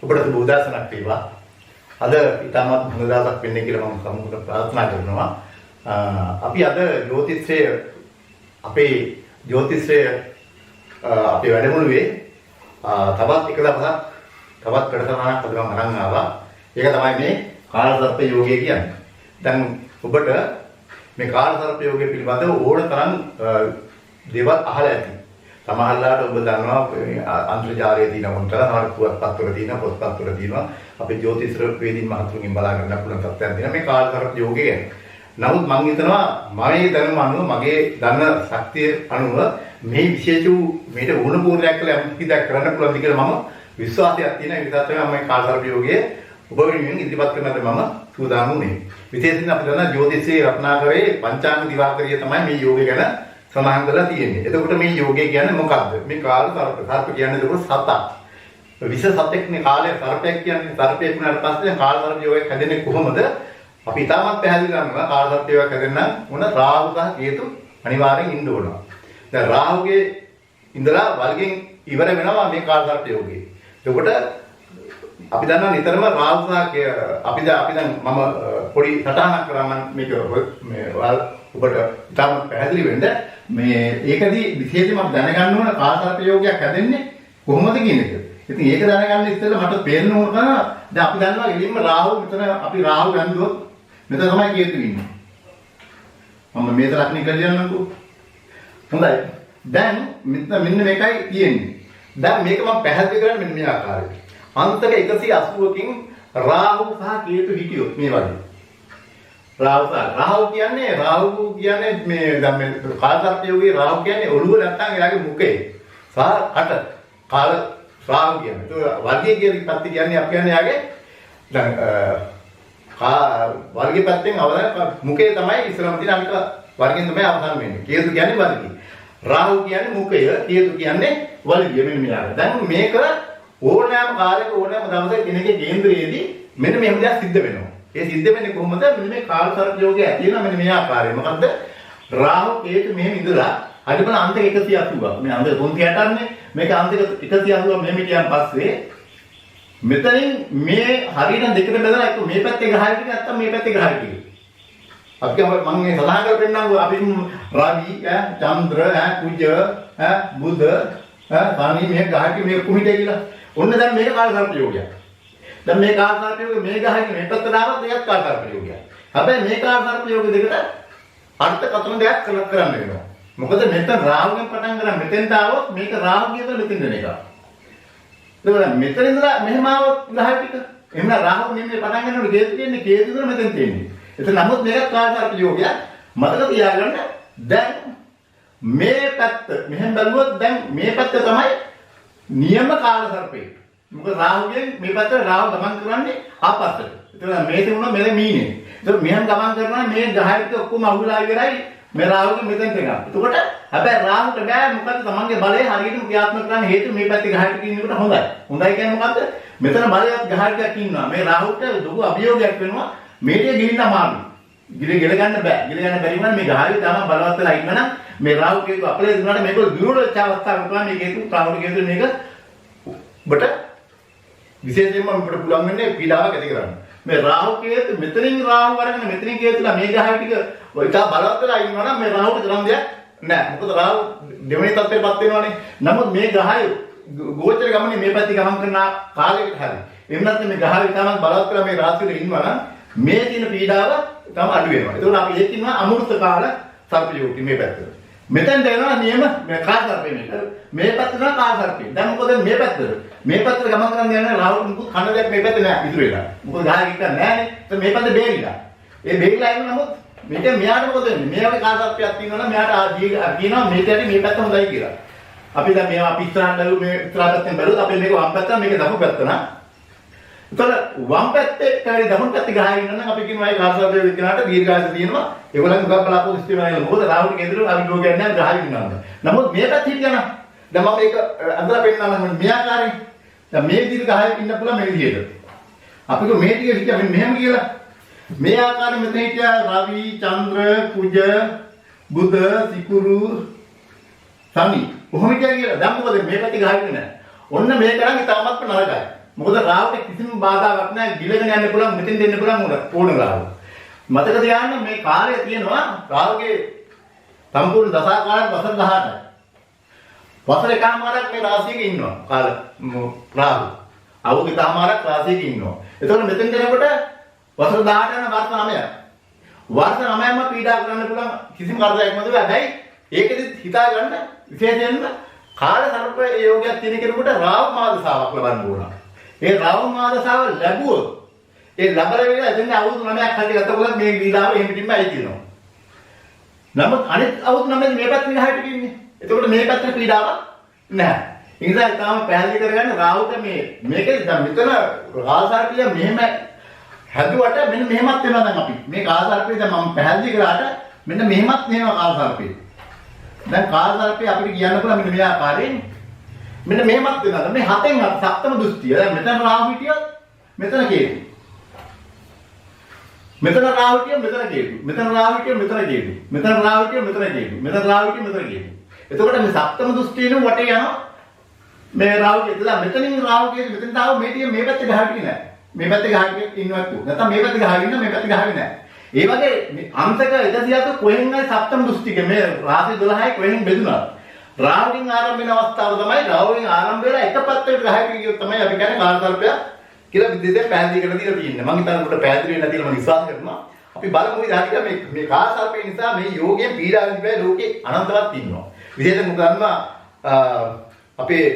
ඔබට බුදාසනක් වේවා. අද ඊටමත් හොඳදාසක් වෙන්නේ කියලා මම සම්පූර්ණ ප්‍රාර්ථනා කරනවා. අපි අද අපේ ජ්‍යොතිෂයේ අපේ වැඩමුළුවේ තවත් එක දවසක් තවත් කඩසනාවක් අද මම අරන් ආවා. ඒක තමයි මේ කාලසර්ප යෝගය කියන්නේ. දැන් ඔබට මේ කාලසර්ප යෝගය පිළිබඳව ඕන තරම් දේවල් අහලා ඇති. සමහරවිට ඔබ දන්නවා අන්තර්ජාලයේ තියෙන මොන්තර සමහර පුවත්පත්වල තියෙන පොත්පත්වල තියෙනවා අපේ ජ්‍යොතිෂ වේදින් මහතුන්ගෙන් බලා ගන්න පුළුවන් තත්ත්වයක් තියෙනවා මේ කාලසර්ප යෝගය ගැන. නමුත් මම හිතනවා මගේ දැනුම අනුව මගේ දන්න ශක්තිය අනුව මේ විශේෂ වූ මේට වුණ පූර්ණයක් කළ යම් කිසිදයක් කරන්න පුළුවන් කියලා මම විශ්වාසයක් තියෙන ඒ නිසා තමයි මම මේ කාලසර්ප යෝගය ඔබ වෙනුවෙන් ඉදිරිපත් කරන්නද මම සූදානම් වුණේ. විශේෂයෙන් අපි දන්නා ජ්‍යොතිෂයේ රත්නාකරයේ පංචාංග දිවාකරිය තමයි මේ යෝගය ගැන සඳහන් කරලා තියෙන්නේ. එතකොට මේ යෝගය කියන්නේ මොකක්ද? මේ කාලසර්ප කියන්නේ ඒක සතක්. විශේෂ සතෙක්නේ කාලේ සර්පයක් කියන්නේ. සර්පයෙක් වුණාට පස්සේ කාලසර්ප යෝගයක් හැදෙන්නේ කොහොමද? අපි තාමත් පැහැදිලි කරනවා කාලසර්ප යෝගයක් හැදෙන්න මොන රාහු සහ කේතු අනිවාර්යෙන් ඉන්න ඕන. දැන් රාහුගේ ඉඳලා වර්ගෙන් ඉවර වෙනවා මේ කාලසර්ප යෝගය. එතකොට අපි දන්නවා නිතරම රාහු සහ අපි දැන් මම පොඩි සටහනක් කරා මම මේක මේ ඔබට තාම පැහැදිලි වෙන්න මේ ඒකදී විශේෂයෙන්ම අපි දැනගන්න ඕන කාලසර්ප යෝගයක් හැදෙන්නේ කොහොමද කියන එක. ඉතින් ඒක දැනගන්න ඉස්සෙල්ලා මට පේන්න ඕන කරා දැන් අපි දන්නවා එළින්ම රාහු මෙතන අපි රාහු ගන්දුවොත් මෙතන තමයි කේතු ඉන්නේ. මම මේ තරක්නේ කියන්නම්කෝ. හොඳයි. දැන් මෙන්න මේකයි තියෙන්නේ. දැන් මේක මම පැහැදිලි කරන්නේ මෙන්න මේ ආකාරයට. අන්තක 180කින් රාහු සහ කේතු හිටියොත් මේ වගේ. රාහු කියන්නේ මේ දැන් මේ කාලසර්ප යෝගයේ රාහු කියන්නේ ඔළුව නැත්තම් එයාගේ මුඛේ සහ කට කාල රාහු කියන්නේ. ඒක වර්ගයේ කියන පැත්ත කියන්නේ අපි කියන්නේ එයාගේ දැන් වර්ගයේ පැත්තෙන් අවදාන මුඛේ තමයි ඉස්සරහම තියෙන අනික වර්ගයෙන් තමයි අවසන් වෙන්නේ. කේතු කියන්නේ වර්ගය. රාහු කියන්නේ මුඛය, කේතු කියන්නේ වර්ගය මෙන්න මෙයාට. දැන් මේක ඕනෑම කාලයක ඕනෑම දවසක කෙනෙක්ගේ කේන්ද්‍රයේදී මෙන්න මෙහෙම දෙයක් සිද්ධ වෙනවා. ඒ සිද්ධ වෙන්නේ කොහොමද? මෙන්න මේ කාලසර්ප යෝගය ඇති වෙනවා මෙන්න මේ ආකාරයෙන්. මොකද්ද? රාහු කේතු මෙහෙම ඉඳලා අඩිපන අන්තක 180ක්. මේ අන්තක 360න්නේ. මේක අන්තක 180ක් මෙහෙම කියන් පස්සේ මෙතනින් මේ හරියට දෙකට බෙදලා එක මේ පැත්තේ ගහයි ටික නැත්තම් මේ පැත්තේ ගහයි ටික. අපි මම මේ සලහා කරපෙන්නම් අපි රවි චන්ද්‍ර කුජ බුධ සානි මේ ගහයි ටික මේ කුමිටේ කියලා. ඔන්න දැන් මේක කාලසර්ප යෝගයක්. දැන් මේ කාලසර්ප යෝගය මේ ගහයි මේ පැත්තට දානවා දෙකක් කාලසර්ප යෝගයක්. හැබැයි මේ කාලසර්ප යෝග දෙකට අර්ථකථන දෙකක් කරන්න වෙනවා. මොකද මෙතන රාහුගෙන් පටන් ගන්න මෙතෙන්ට ආවොත් මේක රාහුගේ තුල මෙතෙන් දෙන එක. එතකොට මෙතන ඉඳලා මෙහෙම ආවොත් ගහ ටික. එහෙනම් රාහු නෙමෙයි පටන් ගන්නකොට කේතු තියෙන්නේ කේතු තුල මෙතෙන් තියෙන්නේ. එතන නමුත් මේක කාලසර්ප යෝගයක්. මතක තියාගන්න දැන් මේ පැත්ත මෙහෙම බැලුවොත් දැන් මේ පැත්ත තමයි නියම කාලසර්පේ. මොකද රාහුගෙන් මේ පැත්තට රාහු ගමන් කරන්නේ ආපස්සට. එතන මේ තිබුණා මෙතන මීනේ. එතකොට මෙහෙම ගමන් කරනවා මේ ගහ ටික ඔක්කොම අහුලා ඉවරයි. මේ රාහුගේ මෙතෙන්ට ගන්න. එතකොට හැබැයි රාහුට බෑ මොකද තමන්ගේ බලය හරියටම ක්‍රියාත්මක කරන්න හේතුව මේ පැත්තේ ගහට කින්නකොට හොඳයි. හොඳයි කියන්නේ මොකද්ද? මෙතන බලයක් ගහටක් ඉන්නවා. මේ රාහුට දුක අභියෝගයක් වෙනවා. මේකේ ගිලින්න අමාරුයි. ගිල ගන්න බෑ. ගිල ගන්න බැරි වුණා මේ ගහේ තම බලවත් වෙලා ඉන්නනම් මේ රාහු කේතු අපලේ දුන්නාට මේක දුරවලච්ච අවස්ථාවක් තමයි මේ කේතු රාහුට කේතු මේක ඔබට විශේෂයෙන්ම අපිට පුළුවන් වෙන්නේ පීඩාවක් ඇති කරන්න. මේ රාහු කේතු මෙතනින් රාහු අරගෙන මෙතනින් කේතුලා මේ ගහයි ටික ඔය තා බලවත් වෙලා ඉන්නවා නම් මේ රාහුට කරන් දෙයක් නෑ. මොකද රාහු දෙවෙනි තත්ත්වයටපත් වෙනවනේ. නමුත් මේ ගහයි ගෝචර ගමනේ මේ පැත්තේ ගමන් කරන කාලයකට හරි. එන්නත් මේ ගහයි තමයි බලවත් වෙලා මේ රාශියේ ඉන්නවා නම් මේ තියෙන පීඩාව තම අඩු වෙනවා. ඒකෝන අපි ඒකින්ම අමෘත කාල සර්ප යෝගි මේ පැත්තට. මෙතෙන්ට එනවා නියම මේ කාලසර්පේ මේක. මේ පැත්තට යනවා කාලසර්පේ. දැන් මොකද මේ පැත්තට? මේ පැත්තට ගමන් කරන් යනවා රාහුට මුකුත් කන දෙයක් මේ පැත්තේ නෑ ඉතුරු වෙලා. මොකද ගහයි එක නෑනේ. ඒ මේ පැත්තේ බේරිලා. ඒ බේරිලා ඉන්න නමුත් මේක මෙයාට මොකද වෙන්නේ? මේ වගේ කාලසර්පයක් තියෙනවා නම් මෙයාට කියනවා මේකට මේ පැත්ත හොඳයි කියලා. අපි දැන් මේවා අපි ඉස්සරහට බැලුව මේ ඉස්සරහ පැත්තෙන් බැලුවොත් අපි මේක වම් පැත්ත මේක දකුණු පැත්ත නා. ඒතර වම් පැත්තේ කාරි දකුණු පැත්තේ ගහගෙන ඉන්න නම් අපි කියනවා මේ කාලසර්පය විකනාට දීර්ඝායස තියෙනවා. ඒගොල්ලන් උගක් බලාපොරොත්තු ඉස්තේමයි. මොකද රාහුට කේන්දරේ අපි යෝගයක් නැහැ ගහගෙන ඉන්නවා. නමුත් මේ පැත්තේ හිටියනම් දැන් මම මේක අඳලා පෙන්නනවා මේ ආකාරයෙන්. දැන් මේ විදිහට ගහගෙන ඉන්න පුළුවන් මේ විදිහට. අපි මේ ටික හිටියා මෙහෙම කියලා. මේ ආකාරයෙන් මෙතන හිටියා රවි, චන්ද්‍ර, කුජ, බුධ, සිකුරු, සනි. කොහොමද කියලා දැන් මොකද මේ පැත්තේ ගහගෙන නැහැ. ඔන්න මේක නම් තාමත් නරකයි. මොකද රාහුට කිසිම බාධාවක් නැහැ. ගිලගෙන යන්න පුළුවන්, මෙතෙන් දෙන්න පුළුවන් ඕන රාහු. මතක තියාගන්න මේ කාලය තියෙනවා රාහුගේ සම්පූර්ණ දසාකාලයක් වසර 18යි. වසර එකමාරක් මේ රාශියක ඉන්නවා කාල රාහු. අවුරුදු එකමාරක් රාශියක ඉන්නවා. එතකොට මෙතෙන් දෙනකොට වසර 18 යන වර්ෂ 9ක්. වර්ෂ 9ම පීඩා කරන්න පුළුවන් කිසිම කරදරයක් නැතුව. හැබැයි ඒකෙදි හිතා ගන්න විශේෂයෙන්ම කාල සර්ප යෝගයක් තියෙන කෙනෙකුට රාහු මාදසාවක් ලබන්න ඕන. ඒ රාහු මාදසාව ලැබුවොත් ඒ ලබන වෙලාව එතන අවුරුදු 9ක් හරි ගතකොට මේ දීලාව එහෙම පිටින්ම ඇයි කියනවා. නමුත් අනිත් අවුරුදු 9 මේ පැත්තේ ගහට ඉන්නේ. එතකොට මේ පැත්තේ පීඩාවක් නැහැ. ඒ නිසා තාම පැහැදිලි කරගන්න රාහුට මේකේ දැන් මෙතන රාසාර්පිය මෙහෙම හැදුවට මෙන්න මෙහෙමත් වෙනවා දැන් අපි. මේ කාසාර්පිය දැන් මම පැහැදිලි කරාට මෙන්න මෙහෙමත් වෙනවා කාසාර්පිය. දැන් කාසාර්පිය අපිට කියන්න පුළුවන් මෙන්න මේ ආකාරයෙන් මෙන්න මෙහෙමත් වෙනවා. මේ හතෙන් අත් සප්තම දෘෂ්ටිය. දැන් මෙතන රාහු හිටියොත් මෙතන කේතු. මෙතන රාහු හිටියොත් මෙතන කේතු. මෙතන රාහු හිටියොත් මෙතන කේතු. මෙතන රාහු හිටියොත් මෙතන කේතු. මෙතන රාහු හිටියොත් මෙතන කේතු. එතකොට මේ සප්තම දෘෂ්ටියනේ වටේ යනවා. මේ රාහු කියලා මෙතනින් රාහු කියන මෙතෙන් ආව මේ ටික මේ පැත්තේ ගහන්නේ නැහැ. මේ පැත්තේ ගහන්නේ ඉන්නවත් උ. නැත්නම් මේ පැත්තේ ගහගෙන ඉන්න මේ පැත්තේ ගහන්නේ නැහැ. ඒ වගේ මේ අංශක 130 කොහෙන් හරි සප්තම දෘෂ්ටික මේ රාශි 12යි කොහෙන් බෙදුණා. රාහුගෙන් ආරම්භ වෙන අවස්ථාව තමයි රාහුගෙන් ආරම්භ වෙලා එක පැත්තකට ගහගෙන ගියොත් තමයි අපි කියන්නේ කාලසර්පය කියලා විදිහට පැහැදිලි කරලා දීලා තියෙන්නේ. මම හිතන්නේ උඩ පැහැදිලි වෙන්න කියලා මම විශ්වාස කරනවා. අපි බලමු ඉතින් මේ කාලසර්පය නිසා මේ යෝගයෙන් පීඩා විඳින ලෝකේ අනන්තවත් ඉන්නවා. විශේෂයෙන්ම ගන්නවා අපේ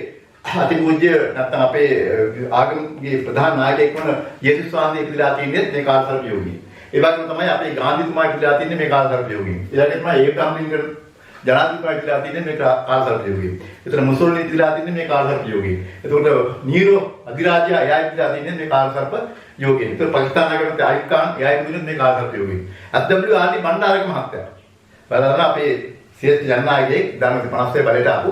අතිපූජ්‍ය නැත්නම් අපේ ආගමේ ප්‍රධාන නායකයෙක් වන යේසුස් වහන්සේ ඉදිරියට තින්නේ මේ කාලසර්ප යෝගී. ඒ වගේම තමයි අපේ ගාන්ධිතුමා ඉදිරියට තින්නේ මේ කාලසර්ප යෝගී. ඊළඟට තමයි ඒබ්‍රහම් ලින්කන් ජනාධිපතිතුමා ඉදිරියට තින්නේ මේ කාලසර්ප යෝගී. එතන මුසොලිනි ඉදිරියට තින්නේ මේ කාලසර්ප යෝගී. එතකොට නීරෝ අධිරාජ්‍ය එයා ඉදිරියට තින්නේ මේ කාලසර්ප යෝගී. එතකොට පාකිස්තාන නගරයේ ආයිබ් ખાન එයා ඉදිරියට මේ කාලසර්ප යෝගී. අත්.ඩබ්ලිව් ආර්.ඩී බණ්ඩාරක මහත්තයා. බලන්න අපේ සියස් ජනනායකයෙක් 1950 බලයට ආපු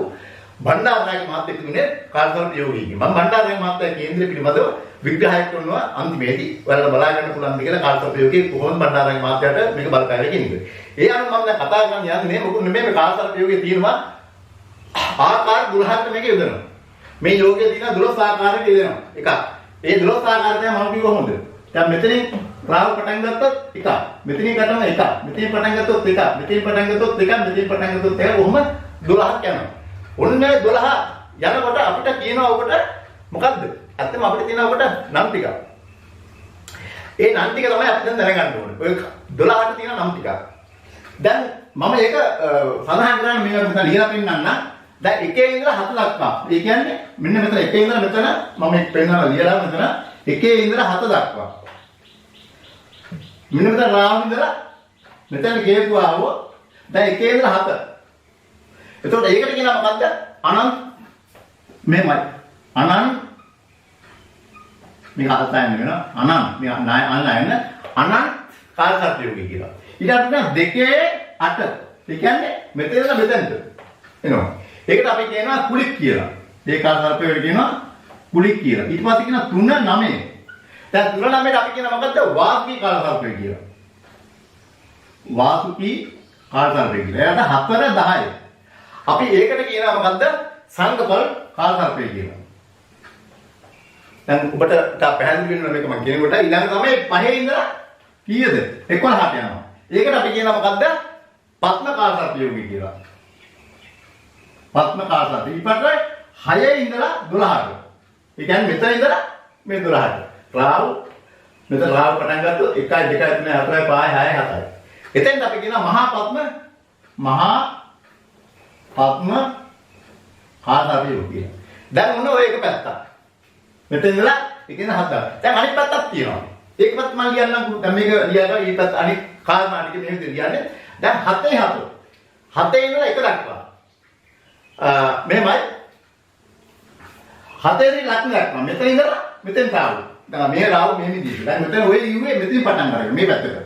බණ්ඩාරනායක මහත්තයෙක් තුනේ කාලසර්ප යෝගී. මම බණ්ඩාරනායක මහත්තයා කේන්ද්‍ර පිළිබඳව විග්‍රහයක් කරනවා අන්තිමේදී. ඔයාලට බලා ගන්න පුළුවන් දෙයක් කාලසර්ප යෝගී කොහොමද බණ්ඩාරනායක මහත්තයාට මේක බලපෑවේ කියන එක. ඒ අනුව මම දැන් කතා කරන්න යන්නේ මොකද මේ කාලසර්ප යෝගී තියෙනවා ආකාර 12ක් මේක යොදනවා. මේ යෝගයේ තියෙන 12 ආකාරයක යොදනවා. එකක්. ඒ 12 ආකාරය තමයි මම කිව්ව කොහොමද? දැන් මෙතනින් රාහු පටන් ගත්තොත් එකක්. මෙතනින් ගත්තම එකක්. මෙතනින් පටන් ගත්තොත් එකක්. මෙතනින් පටන් ගත්තොත් එකක්. මෙතනින් පටන් ගත්තොත් එකක්. කොහොම 12ක් යනවා. ඔන්න 12 යනකොට අපිට කියනවා ඔබට මොකද්ද? ඇත්තම අපිට තියෙනවා ඔබට නම් ටික. ඒ නම් ටික තමයි අපි දැන් දැනගන්න ඕනේ. ඔය 12ට තියෙන නම් ටික. දැන් මම ඒක සඳහන් කරන්නේ මේකට මෙතන ලියලා පෙන්නන්න. දැන් 1 ඉඳලා 7 දක්වා. ඒ කියන්නේ මෙන්න මෙතන 1 ඉඳලා මෙතන මම පෙන්නනවා ලියලා මෙතන 1 ඉඳලා 7 දක්වා. මෙන්න මෙතන රාහු ඉඳලා මෙතන කේතු ආවෝ. දැන් 1 ඉඳලා 7. එතකොට ඒකට කියනවා මොකද්ද? අනන්ත මෙමය. අනන්ත මේක අර්ථයෙන් වෙනවා. අනන්ත මේ අනලයන් අනන්ත කාලසර්ප යෝගී කියලා. ඊට පස්සේ 2 8. ඒ කියන්නේ මෙතන ඉඳලා මෙතනට එනවා. ඒකට අපි කියනවා කුලික් කියලා. මේ කාලසර්පයට කියනවා කුලික් කියලා. ඊට පස්සේ කියනවා 3 9. දැන් 3 9ට අපි කියනවා මොකද්ද? වාසුකී කාලසර්පය කියලා. වාසුකී කාලසර්පය කියලා. එයාට 4 10. අපි ඒකට කියනවා මොකද්ද? සංගපල් කාලසර්පය කියලා. දැන් ඔබට පැහැදිලි වෙනවා මේක මම කියනකොට ඊළඟ තමයි 5 ඉඳලා කීයද? 11ට යනවා. ඒකට අපි කියනවා මොකද්ද? පත්ම කාලසර්ප යෝගී කියලා. පත්ම කාලසර්ප. ඊපස්සේ 6 ඉඳලා 12ට. ඒ කියන්නේ මෙතන ඉඳලා මේ 12ට. රාහු මෙතන රාහු පටන් ගත්තොත් 1 2 3 4 5 6 7යි. එතෙන්ට අපි කියනවා මහා පත්ම කාලසර්ප යෝගී. දැන් මොන ඔය එක පැත්තක්. මෙතන ඉඳලා එකෙන් 7ක්. දැන් අනිත් පැත්තක් තියෙනවා. ඒක පැත්ත මම ලියන්නම්. දැන් මේක ලියලා ඊට පස්සේ අනිත් කාරණා ටික මෙහෙම ලියන්නේ. දැන් 7 ඉඳලා 1 දක්වා. මෙහෙමයි. 7 ඉඳලා ලක්ෂණ දක්වා. මෙතන ඉඳලා මෙතෙන් තාවු. දැන් මේ රාහු මේ විදිහට. දැන් මෙතන ඔය ලියුවේ මෙතනින් පටන් අරගෙන මේ පැත්තට.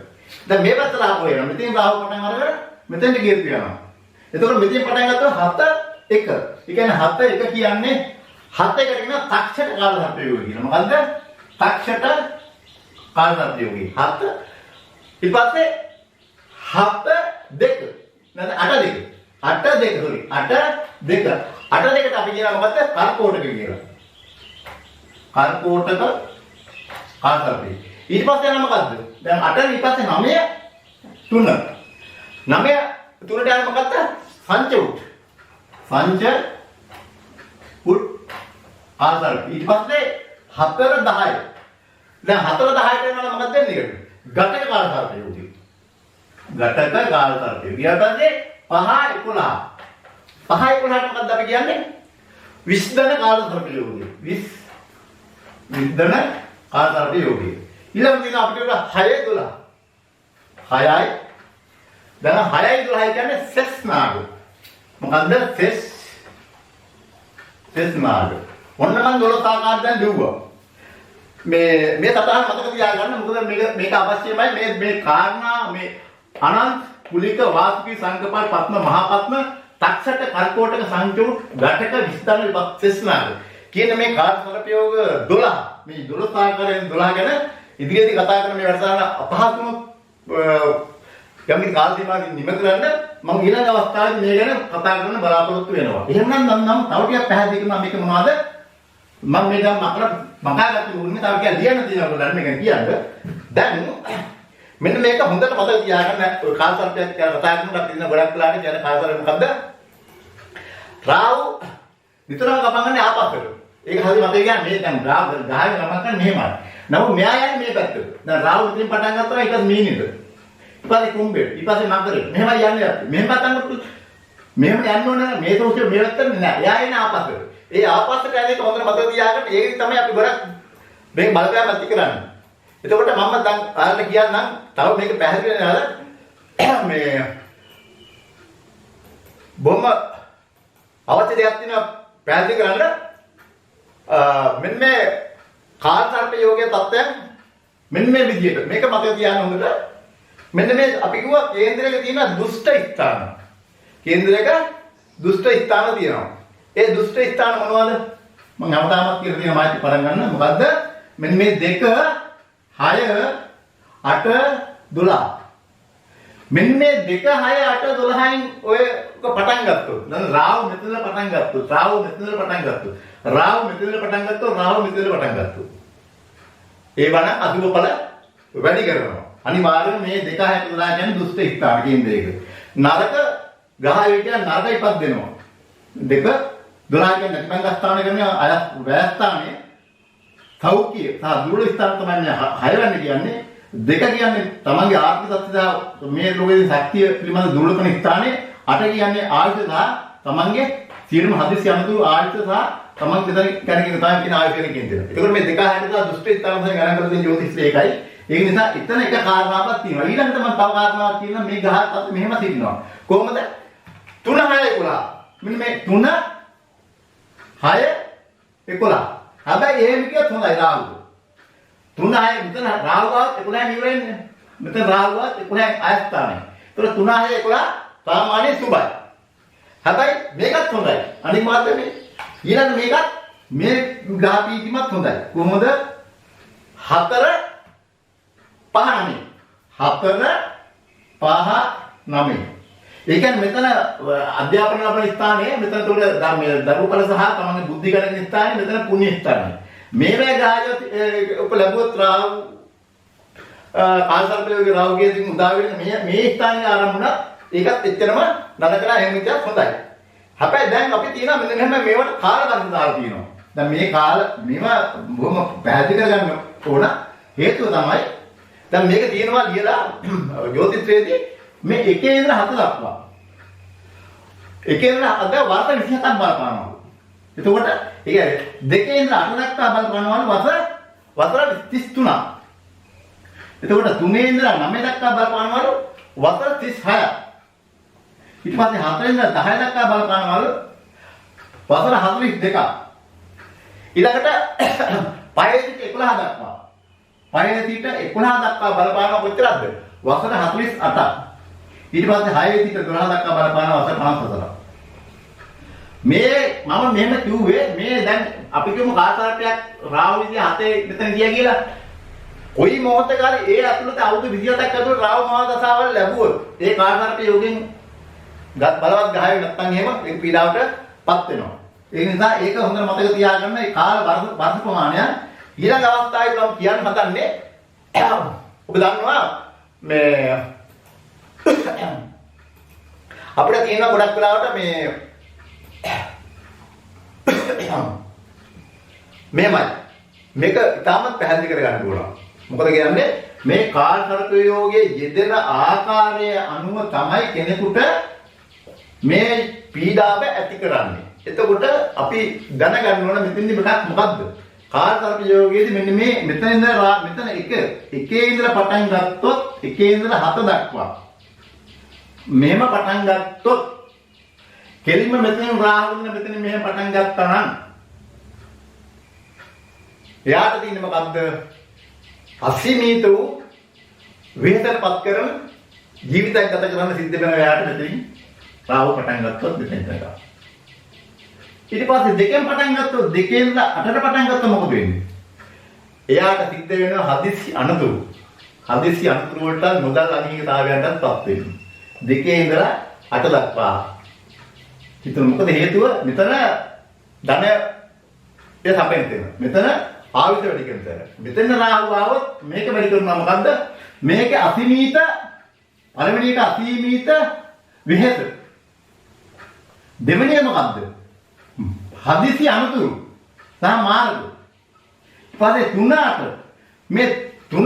දැන් මේ පැත්තට ආපහු එනවා. මෙතනින් රාහු පටන් අරගෙන මෙතෙන්ට ගියත් යනවා. එතකොට මෙතනින් පටන් ගත්තොත් 7 1. ඒ කියන්නේ 7 1 කියන්නේ 7 එකට කියන තක්ෂට කාලසර්ප යෝගී කියන. මොකද්ද? තක්ෂට කාලසර්ප යෝගී. 7 ඊට පස්සේ 7 2. නැත්නම් 8 2. 8 2 sorry. 8 2. 8 2ට අපි කියනවා මොකද්ද? කර්කෝටක කියලා. කර්කෝටක කාසර්පේ. ඊට පස්සේ යන මොකද්ද? දැන් 8 ඊට පස්සේ 9 3. 9 3ට යන මොකද්ද? සංච උට්. සංච උට් කාසර්පේ. ඊට පස්සේ 4 10. දැන් 4 10ට යනවා මොකක්ද වෙන්නේ? ගටක කාසර්පේ උටි. ගටක කාසර්පේ. ඊට පස්සේ 5 11. 5 11ට මොකද්ද අපි කියන්නේ? විස්දන කාසර්පේ උටි. විස්දන කාසර්පේ උටි. ඊළඟ දින අපිට 6 12. 6යි. දැන් 6යි 12යි කියන්නේ සෙස් නාග. මොකද්ද? සෙස් නාග. ඔන්න මම 12 ආකාරයෙන් දැන් දුවුවා. මේ සතහන මතක තියාගන්න මොකද මේක අවශ්‍යමයි මේ කාරණා මේ අනන්ත කුලික වාසුකී සංකපල් පත්ම මහපත්ම තක්ෂට කර්කෝටක සංචු ගටක විස්තර විපස්සනාද කියන මේ කාර්ය ප්‍රයෝග 12 මේ 12 ආකාරයෙන් 12 ගැන ඉදිරියේදී කතා කරන මේ වැඩසටහන අපහසුම යම්කිසි කාල සීමාවකින් නිම කරන්න මම ඊළඟ අවස්ථාවේදී මේ ගැන කතා කරන්න බලාපොරොත්තු වෙනවා. එහෙනම් නම් තව ටිකක් පැහැදිලි කරනවා මේක මොනවද? මම මේ දැන් මකාගත්තු මුන්නේ තව ටිකක් ලියන්න තියෙනවා ඔයගොල්ලන් මේක කියන්නේ. දැන් මෙන්න මේක හොඳට මතක තියාගන්න ඔය කාල සර්පයක් කියලා කතා කරනකොට අපි ඉන්න ගොඩක් වෙලාට කියන කාල සර්පය මොකද්ද? රාහු විතරම ගපංගන්නේ ආපස්සට. ඒක හරිය මතක ගන්න මේ දැන් රාහු ගහගෙන ගමන් කරන්නේ මෙහෙමයි. නමුත් මෙයා යන්නේ මේ පැත්තට. දැන් රාහු ඉතින් පටන් ගත්තා ඊට පස්සේ මීනිට. ඊපස්සේ කුම්බෙට. ඊපස්සේ මකරේ. මෙහෙමයි යන්නේ අපි. මෙහෙම පටන් ගත්තොත් මෙහෙම යන්න ඕන මේ තෝෂේ මේ පැත්තට නෑ. එයා එන්නේ ආපස්සට. ඒ ආපස්සට යන එක හොඳට මතක තියාගන්න. ඒක තමයි අපි ගොඩක් මේක බලපෑම ඇති කරන්නේ. එතකොට මම දැන් ආයෙත් කියන්නම් තව මේක පැහැදිලි වෙනවා මේ බොම්ම අවශ්‍ය දෙයක් තියෙනවා පැහැදිලි කරන්න මෙන්න මේ කාර්යසර්ප යෝගයේ තත්ත්වයන් මෙන්න මේ විදිහට මේක මතක තියාගන්න හොඳට මෙන්න මේ අපි කිව්වා කේන්ද්‍රයක තියෙන දුෂ්ට ස්ථාන කේන්ද්‍රයක දුෂ්ට ස්ථාන තියෙනවා ඒ දුෂ්ට ස්ථාන මොනවද මම හැමදාමත් කියලා තියෙන මායිති පටන් ගන්න මොකද්ද මෙන්න මේ 2 6 8 12 මෙන්න මේ 2 6 8 12න් ඔය පටන් ගත්තොත් දැන් රාහු මෙතන පටන් ගත්තොත් රාහු මෙතන පටන් ගත්තොත් රාහු මෙතන පටන් ගත්තොත් රාහු මෙතන පටන් ගත්තොත් ඒ වන අසුබ ඵල වැඩි කරනවා අනිවාර්යයෙන් මේ 2 6 12 කියන්නේ දුෂ්ට ස්ථාන කේන්ද්‍රයක නරක ග්‍රහ විද්‍යා නරක ඉපත් දෙනවා 2 12 කියන්නේ නැත්නම් ස්ථාන කරන්නේ අය වැස්ථානේ සෞඛ්‍ය සහ දුර්වල ස්ථාන තමයි 6 වෙනි කියන්නේ 2 කියන්නේ තමන්ගේ ආර්ථික සත්‍යය මේ ලෝකයේ ශක්තිය පිළිබඳ දුර්වලකම ස්ථානේ 8 කියන්නේ ආයුෂ සහ තමන්ගේ සියලුම හදිසි අනුතුරු ආයුෂ සහ තමන් විතර කරගෙන තමයි කියන ආයුෂ කියන කේන්දරය. ඒකෝර මේ 2 6 දුෂ්ට ස්ථාන වශයෙන් ගණන් කරලා තියෙන ජ්‍යොතිෂ ඒකයි. ඒක නිසා එතන එක කාරණාවක් තියෙනවා. ඊළඟට මම තව කාරණාවක් කියනවා මේ ගහත් මෙහෙම තිබෙනවා. කොහොමද? 3 6 11. මෙන්න මේ 3 6 11. හැබැයි එහෙම කියත් හොඳයි රාහුව. 3 6 මෙතන රාහුවත් 11 ඉවර වෙන්නේ. මෙතන රාහුවත් 11 ආයස්ථානයි. ඒතර 3 6 11 සාමාන්‍ය සුබයි. හැබැයි මේකත් හොඳයි. අනිත් මාත්‍රේ මේ ඊළඟ මේකත් මේ ගාපීතිමත් හොඳයි. කොහොමද? 4 5 9. 4 5 9. ඒ කියන්නේ මෙතන අධ්‍යාපන ලබන ස්ථානයේ මෙතන උඩ ධර්මයේ දරුපල සහ තමන්ගේ බුද්ධි ගණන ස්ථානයේ මෙතන පුණ්‍ය ස්ථානයි. මේ වේ ගායත උපලබුත් රාහු කාලසර්පයේ රාහුගේ දින් උදා වෙන මේ ස්ථානයේ ආරම්භුණ ඒකත් එච්චරම නරකලා එහෙම විදිහක් හොඳයි. හැබැයි දැන් අපි තියෙනවා මෙන්න මෙහෙම මේවට කාල ගන්න දාලා තියෙනවා. දැන් මේ කාල මේවා බොහොම පැහැදිලි කරගන්න ඕන හේතුව තමයි දැන් මේක තියෙනවා ලියලා ජ්‍යොතිෂයේදී මේ එකේ ඉඳලා 7 දක්වා. එකේ ඉඳලා අද වර්ෂ 27ක් බලපානවා. එතකොට ඒ කියන්නේ දෙකේ ඉඳලා 8 දක්වා බලපානවලු වසර 33ක්. එතකොට 3 ඉඳලා 9 දක්වා බලපානවලු වසර 36ක්. ඊට පස්සේ 4 ඉඳලා 10 දක්වා බලපානවලු වසර 42ක්. ඊළඟට 5 සිට 11 දක්වා. 5 සිට 11 දක්වා බලපානව කොච්චරද? වසර 48ක්. ඊට පස්සේ 6 සිට 12 දක්වා බලපාන වසර 54ක්. මේ මම මෙහෙම කිව්වේ මේ දැන් අපි කියමු කාසාරටයක් රාහු විදිය 7 මෙතන ගියා කියලා. කොයි මොහොතක හරි ඒ ඇතුළත අවුරුදු 27ක් ඇතුළත රාහු මහා දසාවල් ලැබුවොත් ඒ කාසාරට යෝගෙන් බලවත් ගහයි නැත්තම් එහෙම ඒ පීඩාවටපත් වෙනවා. ඒ නිසා ඒක හොඳට මතක තියාගන්න. ඒ කාල වර්ෂ ප්‍රමාණය ඊළඟ අවස්ථාවේ තමයි කියන්න හදන්නේ. ඔබ දන්නවා මේ අපිට තියෙන ගොඩක් වෙලාවට මේක ඉතාමත් පැහැදිලි කරගන්න ඕන. මොකද කියන්නේ මේ කාල සර්පයෝගයේ යෙදෙන ආකාරය අනුව තමයි කෙනෙකුට මේ පීඩාව ඇති කරන්නේ. එතකොට අපි දැනගන්න ඕන මෙතනදි මොකක්ද? කාල සර්පයෝගයේදී මෙන්න මේ මෙතන එකේ ඉඳලා පටන් ගත්තොත් එකේ ඉඳලා 7 දක්වා මෙහෙම පටන් ගත්තොත් කෙලින්ම මෙතනින් රාහුල්න මෙතන මෙහෙම පටන් ගත්තා නම් එයාට තියෙන්නේ මොකද්ද? අසීමිත වූ වෙහෙසටපත් කරන ජීවිතයක් ගත කරන්න සිද්ධ වෙනවා එයාට මෙතනින් රාහුල් පටන් ගත්තොත් මෙතෙන් තමයි. ඊට පස්සේ දෙකෙන් පටන් ගත්තොත් දෙකෙන් 8ට පටන් ගත්තොත් මොකද වෙන්නේ? එයාට සිද්ධ වෙනවා හදිසි අනතුරු. හදිසි අනතුරු වලට මුදල් අනිහිතතාවයන්ටපත් වෙනවා. දෙකේ ඉඳලා 8 දක්වා. හිතන්න මොකද හේතුව? මෙතන ධනය සපෙන් තියෙනවා. මෙතන ආයුධ වැඩි කරනවා. මෙතන රාහුව આવොත් මේක වැඩි කරනවා මොකද්ද? මේක අසීමිත පළවෙනි එක අසීමිත විහෙත. දෙවෙනි එක මොකද්ද? හදිසි අනතුරු. සහ මාර්ග. ඊපස්සේ 3 මේ 3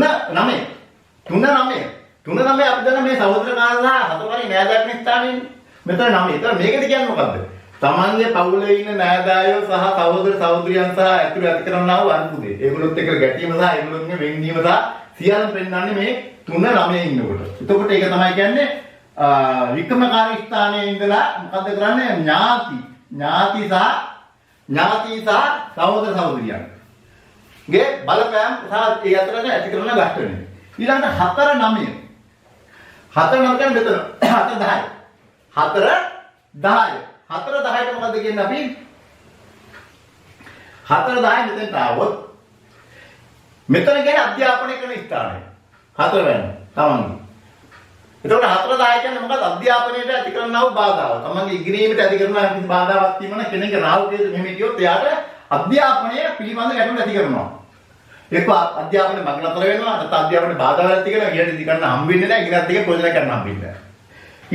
9 අපි දන්න මේ සහෝදර කාරණා හතරේ නෑදෑයන් ස්ථානෙන්නේ. මෙතන 9. ඒතර මේකද කියන්නේ මොකද්ද? තමන්ගේ පවුලේ ඉන්න නෑදෑයෝ සහ සහෝදර සහෝදරියන් සහ ඇතුළු ඇති කරන්නා වූ අනුපුදේ. ඒගොල්ලොත් එක්ක ගැටීම සහ ඒගොල්ලොන්ගේ වෙන්වීම සහ සියල්ලම පෙන්වන්නේ මේ 3 9 ඉන්නකොට. එතකොට ඒක තමයි කියන්නේ වික්‍රමකාර ස්ථානයේ ඉඳලා මොකද්ද කරන්නේ? ඥාති සහ සහෝදර සහෝදරියන්. ගේ බලපෑම් සහ ඒ අතරේ ඇති කරන ගැටෙන්නේ. ඊළඟට 4 9 කියන්නේ මෙතන 4 10ට මොකද්ද කියන්නේ අපි 4 10 මෙතෙන්ට ආවොත් මෙතන කියන්නේ අධ්‍යාපනය කරන ස්ථානය 4 වෙනි තමන්ගේ. එතකොට 4 10 කියන්නේ මොකද? අධ්‍යාපනයට ඇති කරනා වූ බාධාව. තමන්ගේ ඉගෙනීමට ඇති කරනා කිසි බාධාවක් තියෙනවා නම් කෙනෙක්ගේ රාහුකේද මෙහෙම කියොත් එයාට අධ්‍යාපනය පිළිබඳ ගැටලු ඇති කරනවා. ඒක අධ්‍යාපනය මග නතර වෙනවා. නැත්නම් අධ්‍යාපනයේ බාධා ඇති කරනවා. ඊට ඉදි කරන්න හම්බ වෙන්නේ නැහැ. ඉගෙනත් එක ප්‍රයෝජන ගන්න හම්බ වෙන්නේ නැහැ.